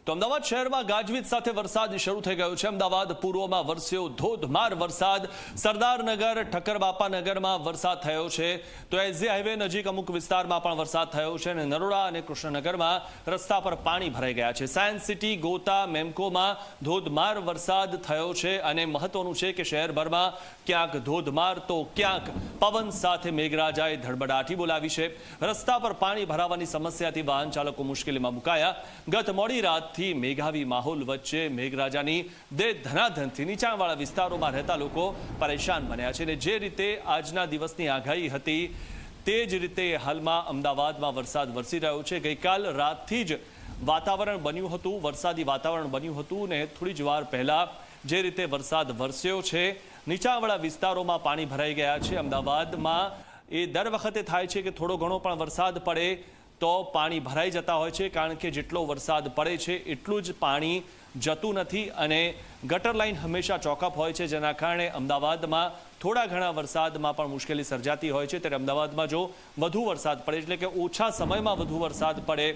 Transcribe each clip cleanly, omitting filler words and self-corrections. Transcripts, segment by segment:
તો અમદાવાદ શહેરમાં ગાજવીજ સાથે વરસાદ શરૂ થઈ ગયો છે। અમદાવાદ પૂર્વમાં વરસ્યો ધોધમાર વરસાદ। સરદારનગર ઠક્કરબાપા નગરમાં વરસાદ થયો છે, તો એસજી હાઈવે નજીક અમુક વિસ્તારમાં પણ વરસાદ થયો છે અને નરોડા અને કૃષ્ણનગરમાં રસ્તા પર પાણી ભરાઈ ગયા છે। સાયન્સ સિટી, ગોતા, મેમકોમાં ધોધમાર વરસાદ થયો છે અને મહત્વનું છે કે શહેરભરમાં ક્યાંક ધોધમાર તો ક્યાંક પવન સાથે મેઘરાજાએ ધડબડાટી બોલાવી છે। રસ્તા પર પાણી ભરાવાની સમસ્યાથી વાહન ચાલકો મુશ્કેલીમાં મુકાયા। ગત મોડી રાતથી મેઘાવી માહોલ વચ્ચે મેઘરાજાની ધનાધનથી નીચાણવાળા વિસ્તારોમાં રહેતા લોકો પરેશાન બન્યા છે અને જે રીતે આજના દિવસની આગાહી હતી તે જ રીતે હાલમાં અમદાવાદમાં વરસાદ વરસી રહ્યો છે। ગઈકાલ રાતથી જ વાતાવરણ બન્યું હતું, વરસાદી વાતાવરણ બન્યું હતું ને થોડી જ વાર પહેલા જે રીતે વરસાદ વરસ્યો છે, નીચાણવાળા વિસ્તારોમાં પાણી ભરાઈ ગયા છે। અમદાવાદમાં એ દર વખતે થાય છે કે થોડો ઘણો પણ વરસાદ પડે તો પાણી ભરાઈ જતા હોય છે, કારણ કે જેટલો વરસાદ પડે છે એટલું જ પાણી જતું નથી અને ગટર લાઇન હંમેશા ચોકઅપ હોય છે, જેના કારણે અમદાવાદમાં થોડા ઘણા વરસાદમાં પણ મુશ્કેલી સર્જાતી હોય છે। ત્યારે અમદાવાદમાં જો વધુ વરસાદ પડે એટલે કે ઓછા સમયમાં વધુ વરસાદ પડે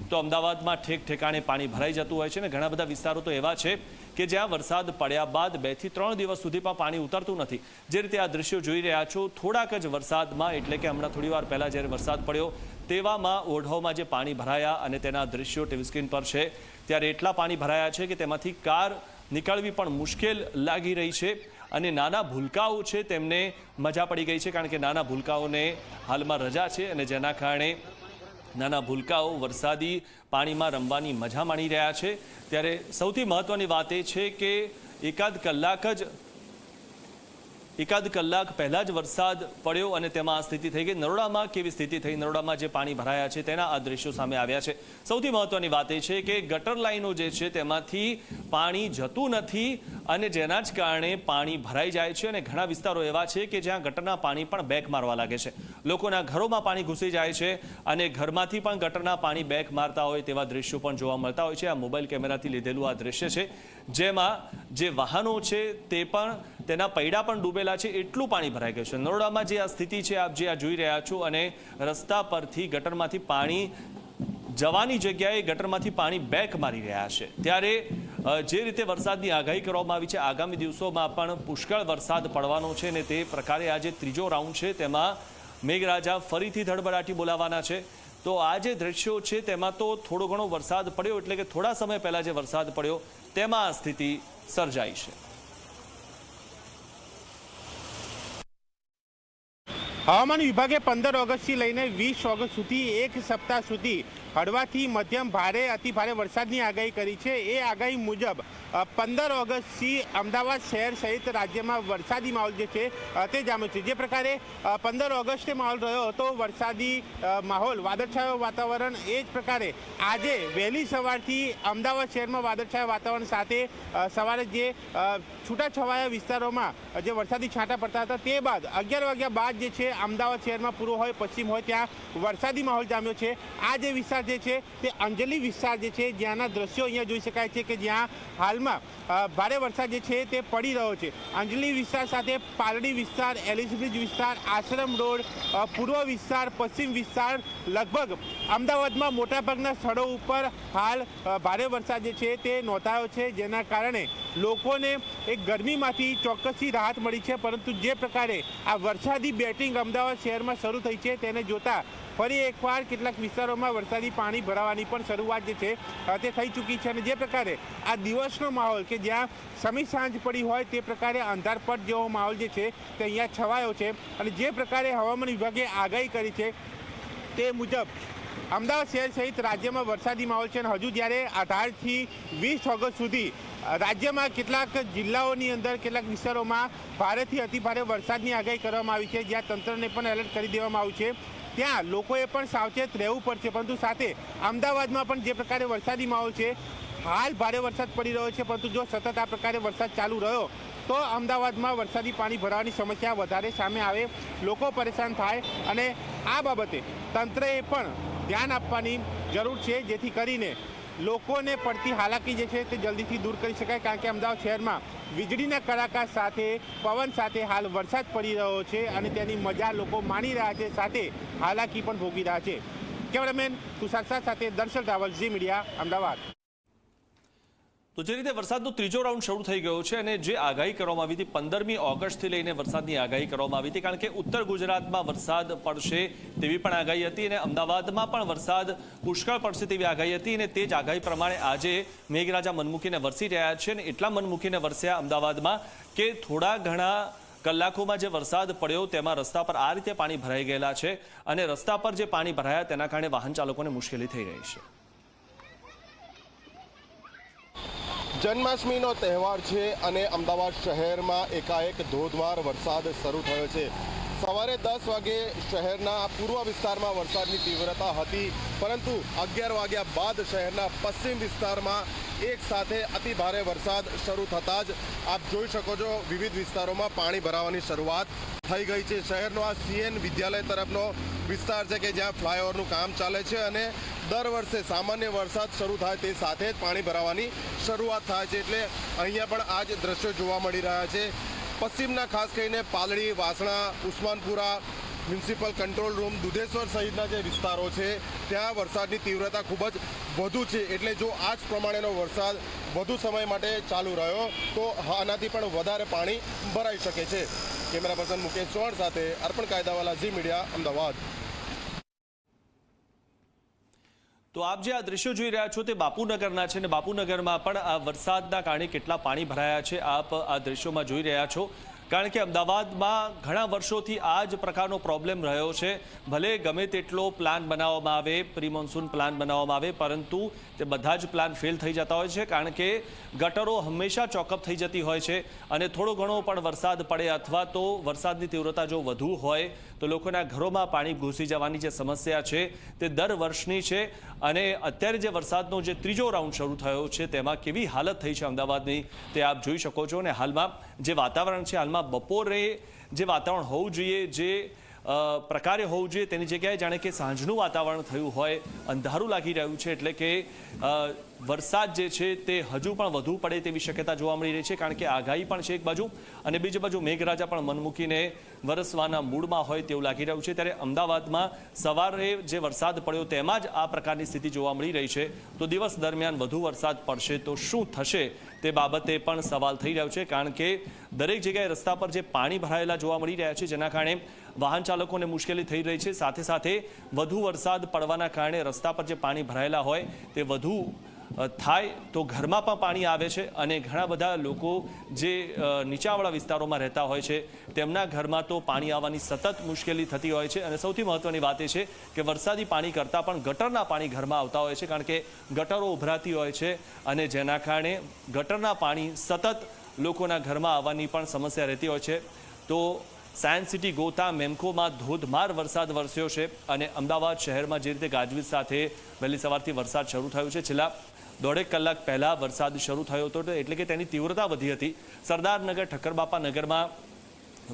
તો અમદાવાદમાં ઠેક ઠેકાણે પાણી ભરાઈ જતું હોય છે અને ઘણા બધા વિસ્તારો તો એવા છે કે જ્યાં વરસાદ પડ્યા બાદ 2 થી 3 દિવસ સુધી પણ પાણી ઉતરતું નથી। જે રીતે આ દ્રશ્યો જોઈ રહ્યા છો, થોડાક જ વરસાદમાં એટલે કે હમણાં થોડી વાર પહેલા જ્યારે વરસાદ પડ્યો તેવામાં ઓઢવમાં જે પાણી ભરાયા અને તેના દ્રશ્યો ટીવી સ્ક્રીન પર છે, ત્યારે એટલા પાણી ભરાયા છે કે તેમાંથી કાર નીકળવી પણ મુશ્કેલ લાગી રહી છે અને નાના ભૂલકાઓ છે તેમને મજા પડી ગઈ છે, કારણ કે નાના ભૂલકાઓને હાલમાં રજા છે અને જેના કારણે નાના ભૂલકાઓ વરસાદી પાણીમાં રમવાની મજા માણી રહ્યા છે। ત્યારે સૌથી મહત્વની વાત એ છે કે એકાદ કલાક પહેલા જ વરસાદ પડ્યો અને તેમાં આ સ્થિતિ થઈ ગઈ। નરોડામાં કેવી સ્થિતિ થઈ, નરોડામાં જે પાણી ભરાયા છે તેના આ દ્રશ્યો સામે આવ્યા છે। સૌથી મહત્વની વાત એ છે કે ગટર લાઈનો જે છે તેમાંથી પાણી જતું નથી અને જેના જ કારણે પાણી ભરાઈ જાય છે અને ઘણા વિસ્તારો એવા છે કે જ્યાં ગટરના પાણી પણ બેક મારવા લાગે છે, લોકોના ઘરોમાં પાણી ઘૂસી જાય છે અને ઘરમાંથી પણ ગટરના પાણી બેક મારતા હોય તેવા દ્રશ્યો પણ જોવા મળતા હોય છે। આ મોબાઈલ કેમેરાથી લીધેલું આ દ્રશ્ય છે, જેમાં જે વાહનો છે તે પણ તેના પૈડા પણ ડૂબેલા છે, એટલું પાણી ભરાઈ ગયું છે। નરોડામાં જે આ સ્થિતિ છે આપ જે આ જોઈ રહ્યા છો અને રસ્તા પરથી ગટરમાંથી પાણી જવાની જગ્યાએ ગટરમાંથી પાણી બેક મારી રહ્યા છે। ત્યારે જે રીતે વરસાદની આગાહી કરવામાં આવી છે, આગામી દિવસોમાં પણ પુષ્કળ વરસાદ પડવાનો છે અને તે પ્રકારે આ જે ત્રીજો રાઉન્ડ છે તેમાં મેઘરાજા ફરીથી ધડબડાટી બોલાવવાના છે। તો આ જે દ્રશ્યો છે તેમાં તો થોડો ઘણો વરસાદ પડ્યો એટલે કે થોડા સમય પહેલા જે વરસાદ પડ્યો તેમાં આ સ્થિતિ સર્જાઈ છે। હવામાન વિભાગે 15 ઓગસ્ટથી લઈને 20 ઓગસ્ટ સુધી એક સપ્તાહ સુધી હળવાથી મધ્યમ ભારે અતિ ભારે વરસાદની આગાહી કરી છે। એ આગાહી મુજબ 15 ઓગસ્ટથી અમદાવાદ શહેર સહિત રાજ્યમાં વરસાદી માહોલ જે છે તે જામ્યો છે। જે પ્રકારે 15 ઓગસ્ટે માહોલ રહ્યો હતો વરસાદી માહોલ, વાદળછાયો વાતાવરણ, એ જ પ્રકારે આજે વહેલી સવારથી અમદાવાદ શહેરમાં વાદળછાયા વાતાવરણ સાથે સવારે જે છૂટાછવાયા વિસ્તારોમાં જે વરસાદી છાંટા પડતા હતા તે બાદ 11 વાગ્યા બાદ જે છે અમદાવાદ શહેરમાં પૂર્વ હોય પશ્ચિમ હોય ત્યાં વરસાદી માહોલ જામ્યો છે। આ જે વિસ્તાર જે છે તે અંજલિ વિસ્તાર જે છે જ્યાંના દ્રશ્યો અહીંયા જોઈ શકાય છે કે જ્યાં હાલમાં ભારે વરસાદ જે છે તે પડી રહ્યો છે। અંજલિ વિસ્તાર સાથે પાલડી વિસ્તાર, એલિસ બ્રિજ વિસ્તાર, આશ્રમ રોડ, પૂર્વ વિસ્તાર, પશ્ચિમ વિસ્તાર, લગભગ અમદાવાદમાં મોટાભાગના સ્થળો ઉપર હાલ ભારે વરસાદ જે છે તે નોંધાયો છે, જેના કારણે લોકોને એક ગરમીમાંથી ચોક્કસથી રાહત મળી છે। પરંતુ જે પ્રકારે આ વરસાદી બેટિંગ અમદાવાદ શહેરમાં શરૂ થઈ છે તેને જોતા ફરી એકવાર કેટલાક વિસ્તારોમાં વરસાદી પાણી ભરાવાની પણ શરૂઆત જે છે તે થઈ ચૂકી છે અને જે પ્રકારે આ દિવસનો માહોલ કે જ્યાં સમી સાંજ પડી હોય તે પ્રકારે અંધારપટ જેવો માહોલ જે છે તે અહીંયા છવાયો છે અને જે પ્રકારે હવામાન વિભાગે આગાહી કરી છે તે મુજબ અમદાવાદ શહેર સહિત રાજ્યમાં વરસાદી માહોલ છે અને હજુ જ્યારે 18 થી 20 ઓગસ્ટ સુધી રાજ્યમાં કેટલાક જિલ્લાઓની અંદર કેટલાક વિસ્તારોમાં ભારેથી અતિભારે વરસાદની આગાહી કરવામાં આવી છે, જ્યાં તંત્રને પણ એલર્ટ કરી દેવામાં આવ્યું છે, ત્યાં લોકોએ પણ સાવચેત રહેવું પડશે। પરંતુ સાથે અમદાવાદમાં પણ જે પ્રકારે વરસાદી માહોલ છે, હાલ ભારે વરસાદ પડી રહ્યો છે, પરંતુ જો સતત આ પ્રકારે વરસાદ ચાલુ રહ્યો તો અમદાવાદમાં વરસાદી પાણી ભરાવાની સમસ્યા વધારે સામે આવે, લોકો પરેશાન થાય અને આ બાબતે તંત્રએ પણ ધ્યાન આપવાની જરૂર છે, જેથી કરીને લોકોને પડતી હાલાકી જે છે તે જલ્દીથી દૂર કરી શકાય। કારણ કે અમદાવાદ શહેરમાં વીજળીના કડાકા સાથે પવન સાથે હાલ વરસાદ પડી રહ્યો છે અને તેની મજા લોકો માણી રહ્યા છે, સાથે હાલાકી પણ ભોગવી રહ્યા છે। કેમેરામેન તુષાર સાથે દર્શન રાવલ, ઝી મીડિયા, અમદાવાદ। તો જે રીતે વરસાદનો ત્રીજો રાઉન્ડ શરૂ થઈ ગયો છે અને જે આગાહી કરવામાં આવી હતી 15મી ઓગસ્ટથી લઈને વરસાદની આગાહી કરવામાં આવી હતી, કારણ કે ઉત્તર ગુજરાતમાં વરસાદ પડશે તેવી પણ આગાહી હતી અને અમદાવાદમાં પણ વરસાદ પુષ્કળ પડશે તેવી આગાહી હતી અને તે જ આગાહી પ્રમાણે આજે મેઘરાજા મનમૂકીને વરસી રહ્યા છે અને એટલા મનમૂકીને વરસ્યા અમદાવાદમાં કે થોડા ઘણા કલાકોમાં જે વરસાદ પડ્યો તેમાં રસ્તા પર આ રીતે પાણી ભરાઈ ગયેલા છે અને રસ્તા પર જે પાણી ભરાયા તેના કારણે વાહન ચાલકોને મુશ્કેલી થઈ રહી છે. જન્માષ્ટમીનો તહેવાર છે અને અમદાવાદ શહેરમાં એકાએક ધોધમાર વરસાદ શરૂ થયો છે. સવારે 10 વાગે શહેરના પૂર્વ વિસ્તારમાં વરસાદની તીવ્રતા હતી, પરંતુ 11 વાગ્યા બાદ શહેરના પશ્ચિમ વિસ્તારમાં એક સાથે અતિ ભારે વરસાદ શરૂ થતાં જ આપ જોઈ શકો છો વિવિધ વિસ્તારોમાં પાણી ભરાવાની શરૂઆત થઈ ગઈ છે. શહેરનો આ CN વિદ્યાલય તરફનો વિસ્તાર છે કે જ્યાં ફ્લાયઓવરનું કામ ચાલે છે અને દર વર્ષે સામાન્ય વરસાદ શરૂ થાય તે સાથે જ પાણી ભરાવાની શરૂઆત થાય છે, એટલે અહીંયા પણ આ જ દ્રશ્યો જોવા મળી રહ્યા છે. પશ્ચિમના ખાસ કરીને Paldi, Vasna, Usmanpura, municipal control room, Dudheshwar સહિતના જે વિસ્તારો છે ત્યાં વરસાદની તીવ્રતા ખૂબ જ વધુ છે, એટલે જો આ જ પ્રમાણેનો વરસાદ વધુ સમય માટે ચાલુ રહ્યો તો આનાથી પણ વધારે પાણી ભરાઈ શકે છે. કેમેરા પર્સન મુકેશ ચૌહાણ સાથે અર્પણ કાયદાવાલા, ઝી મીડિયા, અમદાવાદ. તો આપ જે આ દ્રશ્યો જોઈ રહ્યા છો તે બાપુનગરના છે અને બાપુનગરમાં પણ આ વરસાદના કારણે કેટલા પાણી ભરાયા છે આપ આ દ્રશ્યોમાં જોઈ રહ્યા છો, કારણ કે અમદાવાદમાં ઘણા વર્ષોથી આ જ પ્રકારનો પ્રોબ્લેમ રહ્યો છે. ભલે ગમે તેટલો પ્લાન બનાવવામાં આવે, પ્રી મોન્સૂન પ્લાન બનાવવામાં આવે, પરંતુ તે બધા જ પ્લાન ફેલ થઈ જતા હોય છે, કારણ કે ગટરો હંમેશા ચોકઅપ થઈ જતી હોય છે અને થોડો ઘણો પણ વરસાદ પડે અથવા તો વરસાદની તીવ્રતા જો વધુ હોય તો લોકોના ઘરોમાં પાણી ઘૂસી જવાની જે સમસ્યા છે તે દર વર્ષની છે. અને અત્યારે જે વરસાદનો જે ત્રીજો રાઉન્ડ શરૂ થયો છે તેમાં કેવી હાલત થઈ છે અમદાવાદની તે આપ જોઈ શકો છો. અને હાલમાં જે વાતાવરણ છે, હાલમાં બપોરે જે વાતાવરણ હોવું જોઈએ, જે પ્રકારે હોવું જોઈએ તેની જગ્યાએ જાણે કે સાંજનું વાતાવરણ થયું હોય, અંધારું લાગી રહ્યું છે, એટલે કે વરસાદ જે છે તે હજુ પણ વધુ પડે તેવી શક્યતા જોવા મળી રહી છે, કારણ કે આગાહી પણ છે એક બાજુ અને બીજી બાજુ મેઘરાજા પણ મન મૂકીને વરસવાના મૂડમાં હોય તેવું લાગી રહ્યું છે. ત્યારે અમદાવાદમાં સવારે જે વરસાદ પડ્યો તેમાં જ આ પ્રકારની સ્થિતિ જોવા મળી રહી છે, તો દિવસ દરમિયાન વધુ વરસાદ પડશે તો શું થશે તે બાબતે પણ સવાલ થઈ રહ્યો છે, કારણ કે દરેક જગ્યાએ રસ્તા પર જે પાણી ભરાયેલા જોવા મળી રહ્યા છે જેના કારણે વાહન ચાલકોને મુશ્કેલી થઈ રહી છે. સાથે સાથે વધુ વરસાદ પડવાના કારણે રસ્તા પર જે પાણી ભરાયેલા હોય તે વધુ થાય તો ઘરમાં પણ પાણી આવે છે અને ઘણા બધા લોકો જે નીચાવાળા વિસ્તારોમાં રહેતા હોય છે તેમના ઘરમાં તો પાણી આવવાની સતત મુશ્કેલી થતી હોય છે. અને સૌથી મહત્વની વાત એ છે કે વરસાદી પાણી કરતાં પણ ગટરના પાણી ઘરમાં આવતા હોય છે, કારણ કે ગટરો ઉભરાતી હોય છે અને જેના કારણે ગટરના પાણી સતત લોકોના ઘરમાં આવવાની પણ સમસ્યા રહેતી હોય છે. તો સાયન્સ સિટી ગોતા મેમકોમાં ધોધમાર વરસાદ વરસ્યો છે અને અમદાવાદ શહેરમાં જે રીતે ગાજવીજ સાથે વહેલી સવારથી વરસાદ શરૂ થયો છે, છેલ્લા દોઢેક કલાક પહેલા વરસાદ શરૂ થયો હતો, એટલે કે તેની તીવ્રતા વધી હતી. સરદારનગર, ઠક્કરબાપા નગરમાં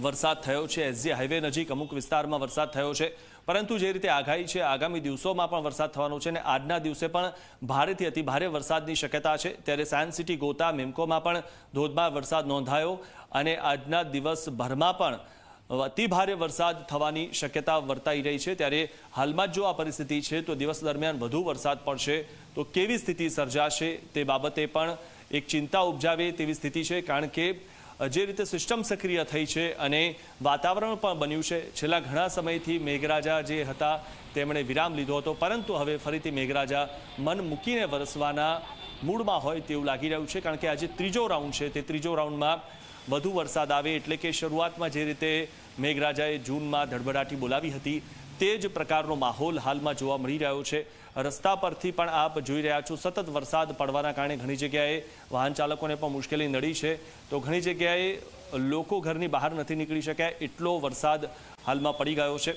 વરસાદ થયો છે, SG હાઈવે નજીક અમુક વિસ્તારમાં વરસાદ થયો છે, પરંતુ જે રીતે આગાહી છે આગામી દિવસોમાં પણ વરસાદ થવાનો છે અને આજના દિવસે પણ ભારેથી અતિ ભારે વરસાદની શક્યતા છે. ત્યારે સાયન્સ સિટી ગોતા મેમકોમાં પણ ધોધમાર વરસાદ નોંધાયો અને આજના દિવસભરમાં પણ અતિ ભારે વરસાદ થવાની શક્યતા વર્તાઈ રહી છે. ત્યારે હાલમાં જો આ પરિસ્થિતિ છે તો દિવસ દરમિયાન વધુ વરસાદ પડશે તો કેવી સ્થિતિ સર્જાશે તે બાબતે પણ એક ચિંતા ઉપજાવે તેવી સ્થિતિ છે, કારણ કે જે રીતે સિસ્ટમ સક્રિય થઈ છે અને વાતાવરણ પણ બન્યું છે. છેલ્લા ઘણા સમયથી મેઘરાજા જે હતા તેમણે વિરામ લીધો હતો, પરંતુ હવે ફરીથી મેઘરાજા મન મૂકીને વરસવાના મૂડમાં હોય તેવું લાગી રહ્યું છે, કારણ કે આજે ત્રીજો રાઉન્ડ છે તે ત્રીજો રાઉન્ડમાં વધુ વરસાદ આવે, એટલે કે શરૂઆતમાં જે રીતે મેઘરાજાએ જૂનમાં ધડબડાટી બોલાવી હતી તે જ પ્રકારનો માહોલ હાલમાં જોવા મળી રહ્યો છે. રસ્તા પરથી પણ આપ જોઈ રહ્યા છો સતત વરસાદ પડવાના કારણે ઘણી જગ્યાએ વાહન ચાલકોને પણ મુશ્કેલી નડી છે, તો ઘણી જગ્યાએ લોકો ઘરની બહાર નથી નીકળી શક્યા એટલો વરસાદ હાલમાં પડી ગયો છે.